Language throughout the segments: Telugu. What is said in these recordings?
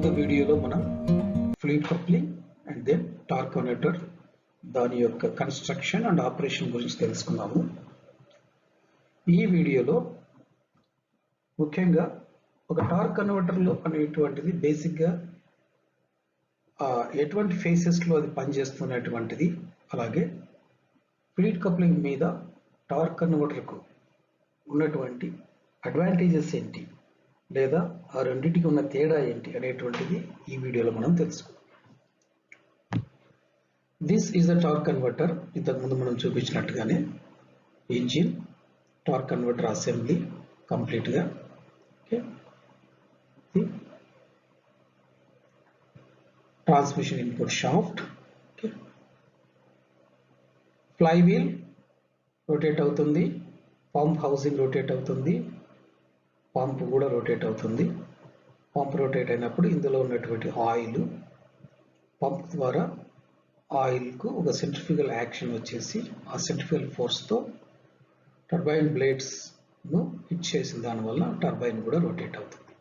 ఇంతకుముందు వీడియోలో మనం fluid coupling and then torque converter దాని యొక్క కన్స్ట్రక్షన్ అండ్ ఆపరేషన్ గురించి తెలుసుకున్నాము. ఈ వీడియోలో ముఖ్యంగా ఒక టార్క్ కన్వర్టర్లో అనేటువంటిది బేసిక్గా ఎటువంటి ఫేసెస్లో అది పనిచేస్తున్నటువంటిది, అలాగే ఫ్లూయిడ్ కప్లింగ్ మీద టార్క్ కన్వర్టర్కు ఉన్నటువంటి అడ్వాంటేజెస్ ఏంటి, లేదా ఆ రెండింటికి ఉన్న తేడా ఏంటి అనేటువంటిది ఈ వీడియోలో మనం తెలుసుకుందాం. This is the torque converter. ఇంతకుముందు మనం చూపించినట్టుగానే ఇంజిన్, టార్క్ కన్వర్టర్ అసెంబ్లీ కంప్లీట్గా. Okay, transmission input shaft, flywheel rotate అవుతుంది, పంప్ హౌసింగ్ రొటేట్ అవుతుంది, పంప్ కూడా రొటేట్ అవుతుంది. పంప్ రొటేట్ అయినప్పుడు ఇందులో ఉన్నటువంటి ఆయిల్ పంప్ ద్వారా ఆయిల్కు ఒక సెంట్రిఫ్యూగల్ యాక్షన్ వచ్చేసి ఆ సెంట్రిఫ్యూగల్ ఫోర్స్తో టర్బైన్ బ్లేడ్స్ను హిట్ చేసిన దానివల్ల టర్బైన్ కూడా రొటేట్ అవుతుంది.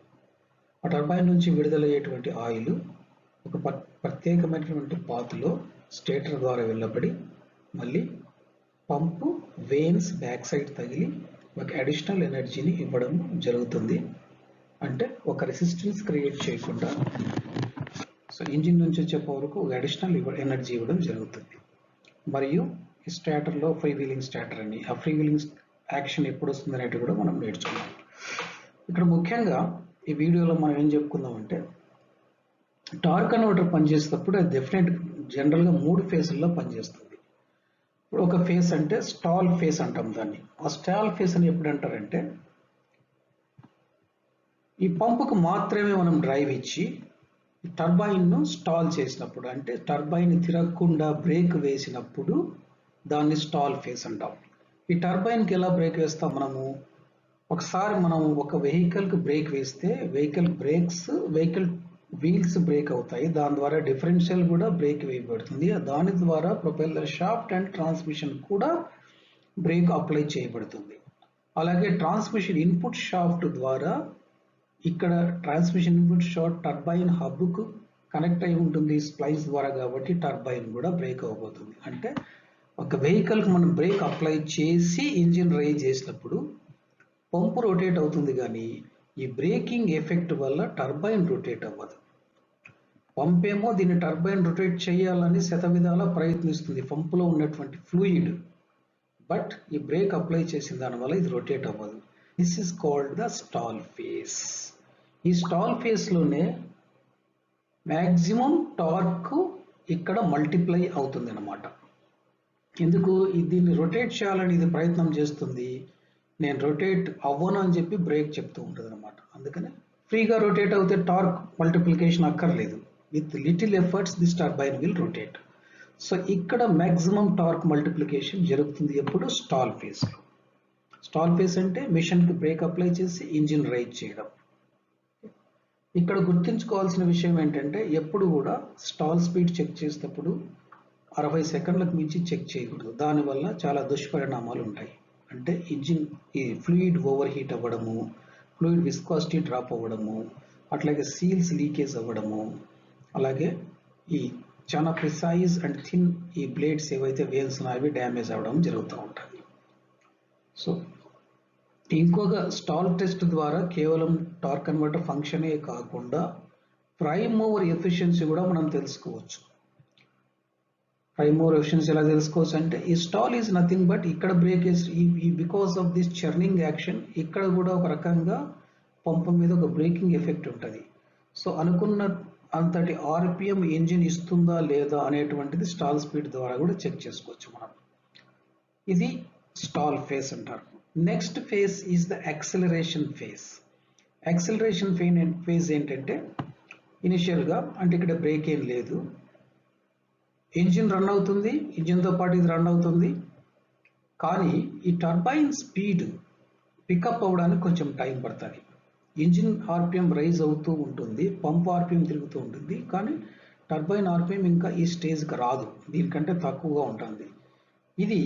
ఆ టర్బైన్ నుంచి విడుదలయ్యేటువంటి ఆయిల్ ఒక ప్రత్యేకమైనటువంటి పాత్లో స్టేటర్ ద్వారా వెళ్ళబడి మళ్ళీ పంపు వెయిన్స్ బ్యాక్ సైడ్ తగిలి ఒక అడిషనల్ ఎనర్జీని ఇవ్వడం జరుగుతుంది. అంటే ఒక రెసిస్టెన్స్ క్రియేట్ చేయకుండా సో ఇంజిన్ నుంచి వచ్చే పవర్కు ఒక అడిషనల్ ఎనర్జీ ఇవ్వడం జరుగుతుంది. మరియు ఈ స్టార్టర్లో ఫ్రీ వీలింగ్ స్టార్టర్ అని, ఆ ఫ్రీ వీలింగ్ యాక్షన్ ఎప్పుడు వస్తుంది అనేది కూడా మనం నేర్చుకున్నాం. ఇక్కడ ముఖ్యంగా ఈ వీడియోలో మనం ఏం చెప్పుకుందామంటే, టార్క్ కన్వర్టర్ పనిచేసేటప్పుడు అది జనరల్గా 3 ఫేజ్ల్లో పనిచేస్తుంది. ఇప్పుడు ఒక ఫేజ్ అంటే స్టాల్ ఫేజ్ అంటాం దాన్ని. ఆ స్టాల్ ఫేజ్ అని ఎప్పుడు అంటారంటే, ఈ పంపుకు మాత్రమే మనం డ్రైవ్ ఇచ్చి టర్బైన్ను స్టాల్ చేసినప్పుడు, అంటే టర్బైన్ తిరగకుండా బ్రేక్ వేసినప్పుడు దాన్ని స్టాల్ ఫేజ్ అంటాం. ఈ టర్బైన్కి ఎలా బ్రేక్ వేస్తాం మనము? ఒకసారి మనం ఒక వెహికల్కి బ్రేక్ వేస్తే వెహికల్ వీల్స్ బ్రేక్ అవుతాయి, దాని ద్వారా డిఫరెన్షియల్ కూడా బ్రేక్ వేయబడుతుంది, దాని ద్వారా ప్రొపెల్లర్ షాఫ్ట్ అండ్ ట్రాన్స్మిషన్ కూడా బ్రేక్ అప్లై చేయబడుతుంది. అలాగే ట్రాన్స్మిషన్ ఇన్పుట్ షాఫ్ట్ ద్వారా ఇక్కడ ట్రాన్స్మిషన్ ఇన్పుట్ షాఫ్ట్ టర్బైన్ హబ్కు కనెక్ట్ అయి ఉంటుంది స్ప్లైస్ ద్వారా, కాబట్టి టర్బైన్ కూడా బ్రేక్ అవబోతుంది. అంటే ఒక వెహికల్కి మనం బ్రేక్ అప్లై చేసి ఇంజిన్ రైజ్ చేసినప్పుడు పంపు రొటేట్ అవుతుంది, కానీ ఈ బ్రేకింగ్ ఎఫెక్ట్ వల్ల టర్బైన్ రొటేట్ అవ్వదు. పంప్ ఏమో దీన్ని టర్బైన్ రొటేట్ చేయాలని శతవిధాలా ప్రయత్నిస్తుంది, పంపులో ఉన్నటువంటి ఫ్లూయిడ్, బట్ ఈ బ్రేక్ అప్లై చేసిన దానివల్ల ఇది రొటేట్ అవ్వదు. This is called the stall phase. ఈ స్టాల్ ఫేజ్లోనే మ్యాక్సిమం టార్క్ ఇక్కడ మల్టిప్లై అవుతుంది అన్నమాట. ఎందుకు? దీన్ని రొటేట్ చేయాలని ఇది ప్రయత్నం చేస్తుంది, నేను రొటేట్ అవ్వను అని చెప్పి బ్రేక్ చెప్తూ ఉంటుంది అనమాట. అందుకని ఫ్రీగా రొటేట్ అవుతే టార్క్ మల్టిప్లికేషన్ అక్కర్లేదు. With little efforts this turbine will rotate. So ఇక్కడ మ్యాక్సిమం టార్క్ మల్టిప్లికేషన్ జరుగుతుంది ఎప్పుడు? స్టాల్ ఫేజ్లో. స్టాల్ ఫేజ్ అంటే మిషన్కి బ్రేక్ అప్లై చేసి ఇంజిన్ రైజ్ చేయడం. ఇక్కడ గుర్తుంచుకోవాల్సిన విషయం ఏంటంటే, ఎప్పుడు కూడా స్టాల్ స్పీడ్ చెక్ చేసేటప్పుడు 60 సెకండ్లకు మించి చెక్ చేయకూడదు. దానివల్ల చాలా దుష్పరిణామాలు ఉంటాయి. అంటే ఈ ఫ్లూయిడ్ ఓవర్ హీట్ అవ్వడము, ఫ్లూయిడ్ విస్కాసిటీ డ్రాప్ అవ్వడము, అట్లాగే సీల్స్ లీకేజ్ అవ్వడము, అలాగే ఈ చాలా ప్రిసైజ్ అండ్ థిన్ ఈ బ్లేడ్స్ ఏవైతే వేల్స్ అవి డ్యామేజ్ అవ్వడం జరుగుతూ ఉంటుంది. సో ఇంకొక స్టాల్ టెస్ట్ ద్వారా కేవలం టార్క్ కన్వర్టర్ ఫంక్షనే కాకుండా ప్రైమ్ మూవర్ ఎఫిషియన్సీ కూడా మనం తెలుసుకోవచ్చు. ప్రైమ్ మూవర్ ఎఫిషియన్సీ ఎలా తెలుసుకోవచ్చు అంటే, ఈ స్టాల్ ఈజ్ నథింగ్ బట్ ఇక్కడ break because of this churning action ఇక్కడ కూడా ఒక రకంగా పంపు మీద ఒక బ్రేకింగ్ ఎఫెక్ట్ ఉంటుంది. సో అనుకున్న అంతటి ఆర్పిఎం ఇంజిన్ ఇస్తుందా లేదా అనేటువంటిది స్టాల్ స్పీడ్ ద్వారా కూడా చెక్ చేసుకోవచ్చు మనం. ఇది స్టాల్ ఫేజ్ అంటారు. Next phase is the acceleration phase. Acceleration phase ఏంటంటే, ఇనిషియల్గా అంటే ఇక్కడ బ్రేక్ ఏం లేదు, ఇంజిన్ రన్ అవుతుంది, ఇంజిన్తో పాటు ఇది రన్ అవుతుంది, కానీ ఈ టర్బైన్ స్పీడ్ పికప్ అవ్వడానికి కొంచెం టైం పడుతుంది. ఇంజిన్ ఆర్పిఎం రైజ్ అవుతూ ఉంటుంది, పంప్ ఆర్పిఎం తిరుగుతూ ఉంటుంది, కానీ టర్బైన్ ఆర్పిఎం ఇంకా ఈ స్టేజ్కి రాదు, దీనికంటే తక్కువగా ఉంటుంది. ఇది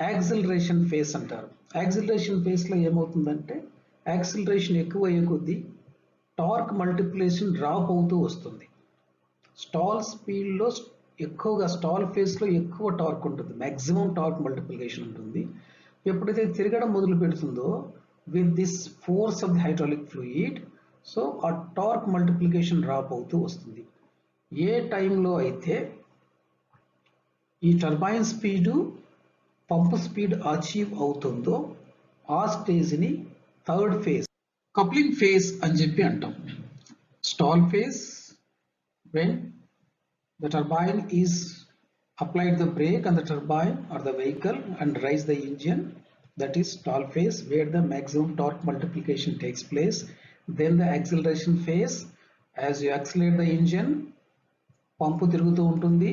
యాక్సిలరేషన్ ఫేజ్ అంటారు. యాక్సిలరేషన్ ఫేజ్లో ఏమవుతుందంటే, యాక్సిలరేషన్ ఎక్కువ అయ్యే కొద్దీ టార్క్ మల్టిప్లికేషన్ డ్రాప్ అవుతూ వస్తుంది. స్టాల్ స్పీడ్లో ఎక్కువగా స్టాల్ ఫేస్లో ఎక్కువ టార్క్ ఉంటుంది, మ్యాక్సిమం టార్క్ మల్టిప్లికేషన్ ఉంటుంది. ఎప్పుడైతే తిరగడం మొదలు పెడుతుందో with this force of the hydraulic fluid, so ఆ టార్క్ మల్టిప్లికేషన్ డ్రాప్ అవుతూ వస్తుంది. ఏ టైంలో అయితే ఈ turbine speed pump speed achieve అవుతుందో ఆ స్టేజ్ని థర్డ్ ఫేజ్, కప్లింగ్ ఫేజ్ అని చెప్పి అంటాం. Stall phase, when the turbine is applied the brake on the turbine or the vehicle and raise the engine, that is stall phase, where the maximum torque multiplication takes place. Then the acceleration phase, as you accelerate the engine, పంపు తిరుగుతూ ఉంటుంది,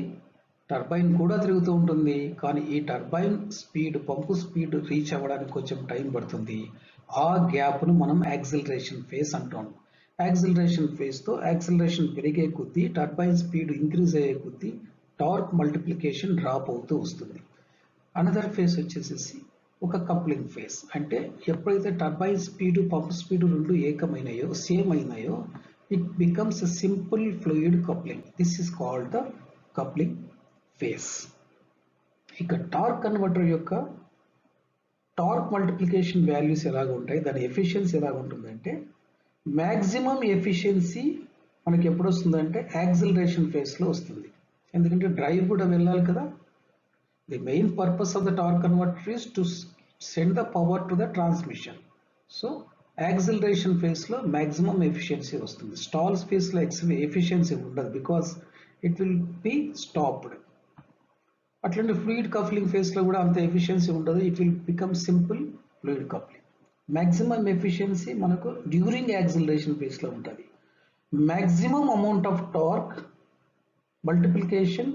టర్బైన్ కూడా తిరుగుతూ ఉంటుంది, కానీ ఈ టర్బైన్ స్పీడ్ పంపు స్పీడ్ రీచ్ అవ్వడానికి కొంచెం టైం పడుతుంది. ఆ గ్యాప్ను మనం యాక్సిలరేషన్ ఫేజ్ అంటాం. యాక్సిలరేషన్ ఫేజ్తో యాక్సిలరేషన్ పెరిగే కొద్దీ టర్బైన్ స్పీడ్ ఇంక్రీజ్ అయ్యే కొద్దీ టార్క్ మల్టిప్లికేషన్ డ్రాప్ అవుతూ వస్తుంది. అనదర్ ఫేజ్ వచ్చేసేసి ఒక కప్లింగ్ ఫేజ్, అంటే ఎప్పుడైతే టర్బైన్ స్పీడ్ పంప్ స్పీడ్ రెండు ఏకమైనాయో same అయినాయో it becomes a simple fluid coupling. This is called the coupling phase. ఇక టార్క్ కన్వర్టర్ యొక్క టార్క్ మల్టిప్లికేషన్ వాల్యూస్ ఎలాగ ఉంటాయి, దాని ఎఫిషియన్సీ ఎలాగ ఉంటుందంటే మ్యాక్సిమం ఎఫిషియన్సీ మనకి ఎప్పుడు వస్తుందంటే యాక్సిలరేషన్ ఫేజ్లో వస్తుంది. ఎందుకంటే డ్రైవ్ కూడా వెళ్ళాలి కదా. The main purpose of the torque converter is to send the power to the transmission. So acceleration ఫేజ్లో మ్యాక్సిమం ఎఫిషియన్సీ వస్తుంది. స్టాల్స్ ఫేజ్లో ఎఫిషియన్సీ ఉండదు, because it will be stopped. అట్లంటే ఫ్లూయిడ్ కప్లింగ్ ఫేజ్లో కూడా అంత ఎఫిషియన్సీ ఉండదు, it will become simple fluid coupling. Maximum efficiency మనకు డ్యూరింగ్ యాక్సిలరేషన్ ఫేజ్లో ఉంటుంది. Maximum amount of torque multiplication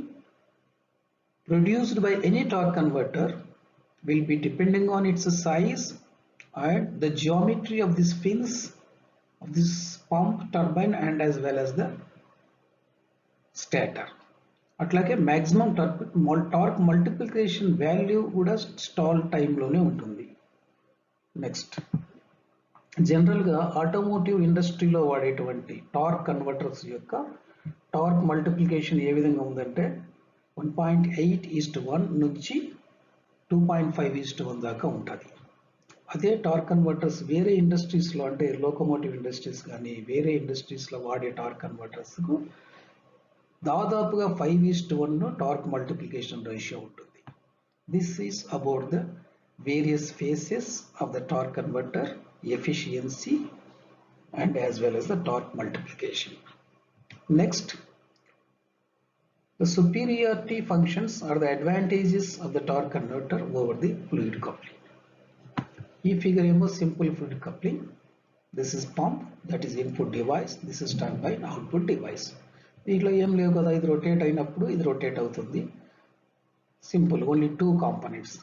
produced by any torque converter will be depending on its size and the geometry of these fins of this pump, turbine and as well as the stator. అట్లాగే మ్యాక్సిమం టార్క్ మల్టిప్లికేషన్ వాల్యూ కూడా స్టాల్ టైంలోనే ఉంటుంది. నెక్స్ట్, జనరల్గా ఆటోమోటివ్ ఇండస్ట్రీలో వాడేటువంటి టార్క్ కన్వర్టర్స్ యొక్క టార్క్ మల్టిప్లికేషన్ ఏ విధంగా ఉందంటే 1.8:1 నుంచి 2.5:1 దాకా ఉంటుంది. అదే టార్క్ కన్వర్టర్స్ వేరే ఇండస్ట్రీస్లో, అంటే లోకోమోటివ్ ఇండస్ట్రీస్ కానీ వేరే ఇండస్ట్రీస్లో వాడే టార్క్ కన్వర్టర్స్కు దాదాపుగా 5:1 టార్క్ మల్టిప్లికేషన్ రేషియో ఉంటుంది. This is about the various faces of the torque converter, efficiency and as well as the torque multiplication. Next, the superiority functions are the advantages of the torque converter over the fluid coupling. Ee figure emo simple fluid coupling. This is pump, that is input device. This is turbine, output device. దీంట్లో ఏం లేవు కదా, ఇది రొటేట్ అయినప్పుడు ఇది రొటేట్ అవుతుంది. Simple, only 2 components.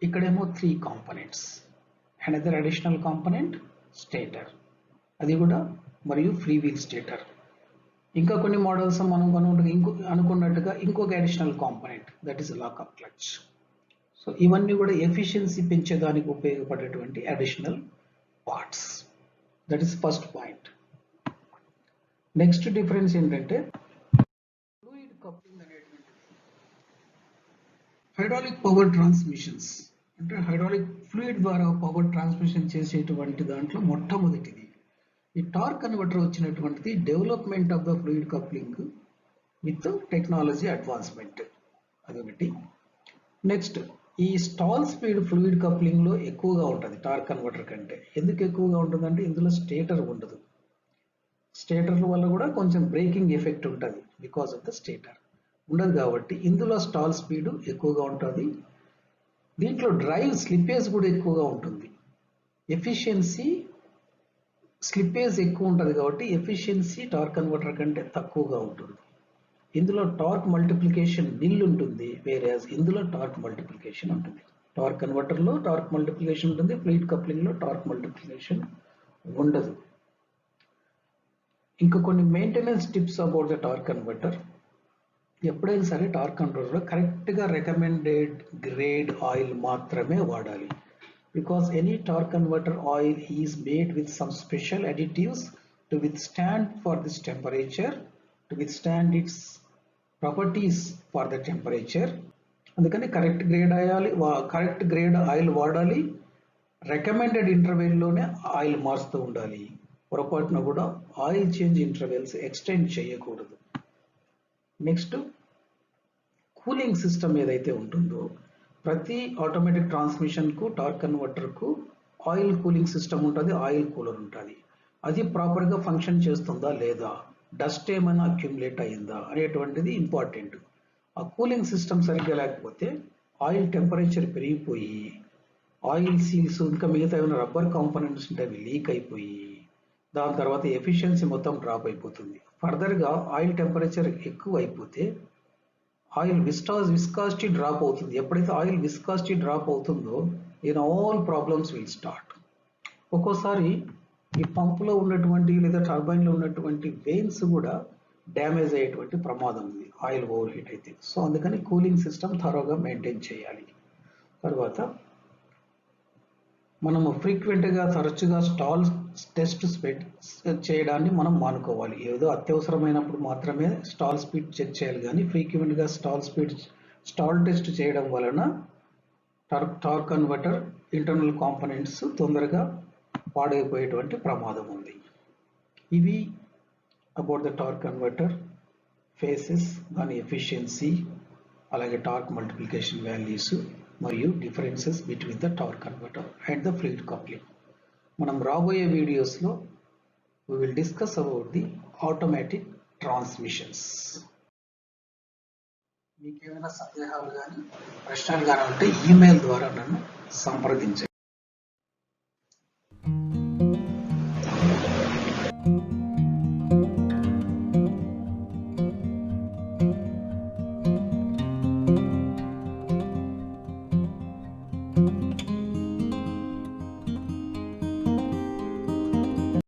ఇక్కడేమో 3 components. Another additional component stator, అది కూడా మరియు ఫ్రీ వీల్ స్టేటర్. ఇంకా కొన్ని మోడల్స్ మనం అనుకున్నట్టుగా ఇంకొక additional component, that is lockup clutch. So ఇవన్నీ కూడా ఎఫిషియన్సీ పెంచేదానికి ఉపయోగపడేటువంటి additional parts. That is first point. Next difference ఏంటంటే ఫ్లూయిడ్ కప్లింగ్ అనేటువంటిది హైడ్రాలిక్ పవర్ ట్రాన్స్మిషన్స్, అంటే హైడ్రాలిక్ ఫ్లూయిడ్ ద్వారా పవర్ ట్రాన్స్మిషన్ చేసేటువంటి దాంట్లో మొట్టమొదటిది. ఈ టార్క్ కన్వర్టర్ వచ్చినటువంటిది development of the fluid coupling with technology advancement, అదొకటి. నెక్స్ట్, ఈ స్టాల్ స్పీడ్ ఫ్లూయిడ్ కప్లింగ్లో ఎక్కువగా ఉంటుంది టార్క్ కన్వర్టర్ కంటే. ఎందుకు ఎక్కువగా ఉంటుందంటే ఇందులో స్టేటర్ ఉండదు. స్టేటర్ వల్ల కూడా కొంచెం బ్రేకింగ్ ఎఫెక్ట్ ఉంటుంది, బికాస్ ఆఫ్ ద స్టేటర్ ఉండదు కాబట్టి ఇందులో స్టాల్ స్పీడ్ ఎక్కువగా ఉంటుంది. దీంట్లో డ్రైవ్ స్లిప్పేజ్ కూడా ఎక్కువగా ఉంటుంది. ఎఫిషియన్సీ స్లిప్పేజ్ ఎక్కువ ఉంటుంది కాబట్టి ఎఫిషియన్సీ టార్క్ కన్వర్టర్ కంటే తక్కువగా ఉంటుంది. ఇందులో టార్క్ మల్టిప్లికేషన్ నిల్ ఉంటుంది, వేరేస్ ఇందులో టార్క్ మల్టిప్లికేషన్ ఉంటుంది. టార్క్ కన్వర్టర్లో టార్క్ మల్టిప్లికేషన్ ఉంటుంది, ఫ్లూయిడ్ కప్లింగ్లో టార్క్ మల్టిప్లికేషన్ ఉండదు. ఇంకా కొన్ని maintenance tips about the torque converter. ఎప్పుడైనా సరే టార్క్ కన్వర్టర్లో కరెక్ట్గా రికమెండెడ్ గ్రేడ్ ఆయిల్ మాత్రమే వాడాలి. Because any torque converter oil is made with some special additives to withstand for this temperature, to withstand its properties for the temperature. అందుకని కరెక్ట్ గ్రేడ్ ఆయిల్ వాడాలి. రికమెండెడ్ ఇంటర్వెల్లోనే ఆయిల్ మారుస్తూ ఉండాలి. పొరపాటున కూడా ఆయిల్ చేంజ్ ఇంటర్వెల్స్ ఎక్స్టెండ్ చేయకూడదు. నెక్స్ట్ కూలింగ్ సిస్టమ్ ఏదైతే ఉంటుందో ప్రతి ఆటోమేటిక్ ట్రాన్స్మిషన్కు టార్క్ కన్వర్టర్కు ఆయిల్ కూలింగ్ సిస్టమ్ ఉంటుంది, ఆయిల్ కూలర్ ఉంటుంది. అది ప్రాపర్గా ఫంక్షన్ చేస్తుందా లేదా, డస్ట్ ఏమైనా అక్యుములేట్ అయ్యిందా అనేటువంటిది ఇంపార్టెంట్. ఆ కూలింగ్ సిస్టమ్ సరిగ్గా లేకపోతే ఆయిల్ టెంపరేచర్ పెరిగిపోయి ఆయిల్ సీల్స్ ఇంకా మిగతా ఏమైనా రబ్బర్ కాంపోనెంట్స్ ఉంటే అవి లీక్ అయిపోయి దాని తర్వాత ఎఫిషియన్సీ మొత్తం డ్రాప్ అయిపోతుంది. ఫర్దర్గా ఆయిల్ టెంపరేచర్ ఎక్కువ అయిపోతే ఆయిల్ విస్కాసిటీ డ్రాప్ అవుతుంది. ఎప్పుడైతే ఆయిల్ విస్కాసిటీ డ్రాప్ అవుతుందో ఆల్ ప్రాబ్లమ్స్ విల్ స్టార్ట్. ఒక్కోసారి ఈ పంపులో ఉన్నటువంటి లేదా టర్బైన్లో ఉన్నటువంటి వెయిన్స్ కూడా డ్యామేజ్ అయ్యేటువంటి ప్రమాదం ఉంది ఆయిల్ ఓవర్ హీట్ అయితే. సో అందుకని కూలింగ్ సిస్టమ్ థరోగా మెయింటైన్ చేయాలి. తర్వాత మనము ఫ్రీక్వెంట్గా తరచుగా స్టాల్ టెస్ట్ చేయడాన్ని మనం మానుకోవాలి. ఏదో అత్యవసరమైనప్పుడు మాత్రమే స్టాల్ స్పీడ్ చెక్ చేయాలి, కానీ ఫ్రీక్వెంట్గా స్టాల్ టెస్ట్ చేయడం వలన టార్క్ కన్వర్టర్ ఇంటర్నల్ కాంపోనెంట్స్ తొందరగా పాడైపోయేటువంటి ప్రమాదం ఉంది. ఇవి about the torque converter faces, దాని ఎఫిషియన్సీ, అలాగే టార్క్ మల్టిప్లికేషన్ వాల్యూస్ మరియు differences between the torque converter and the fluid coupling. మనం రాబోయే వీడియోస్లో we will discuss about the automatic transmissions. మీకు ఏమైనా సందేహాలు కానీ ప్రశ్నలు కానీ ఉంటే ఈమెయిల్ ద్వారా నన్ను సంప్రదించండి.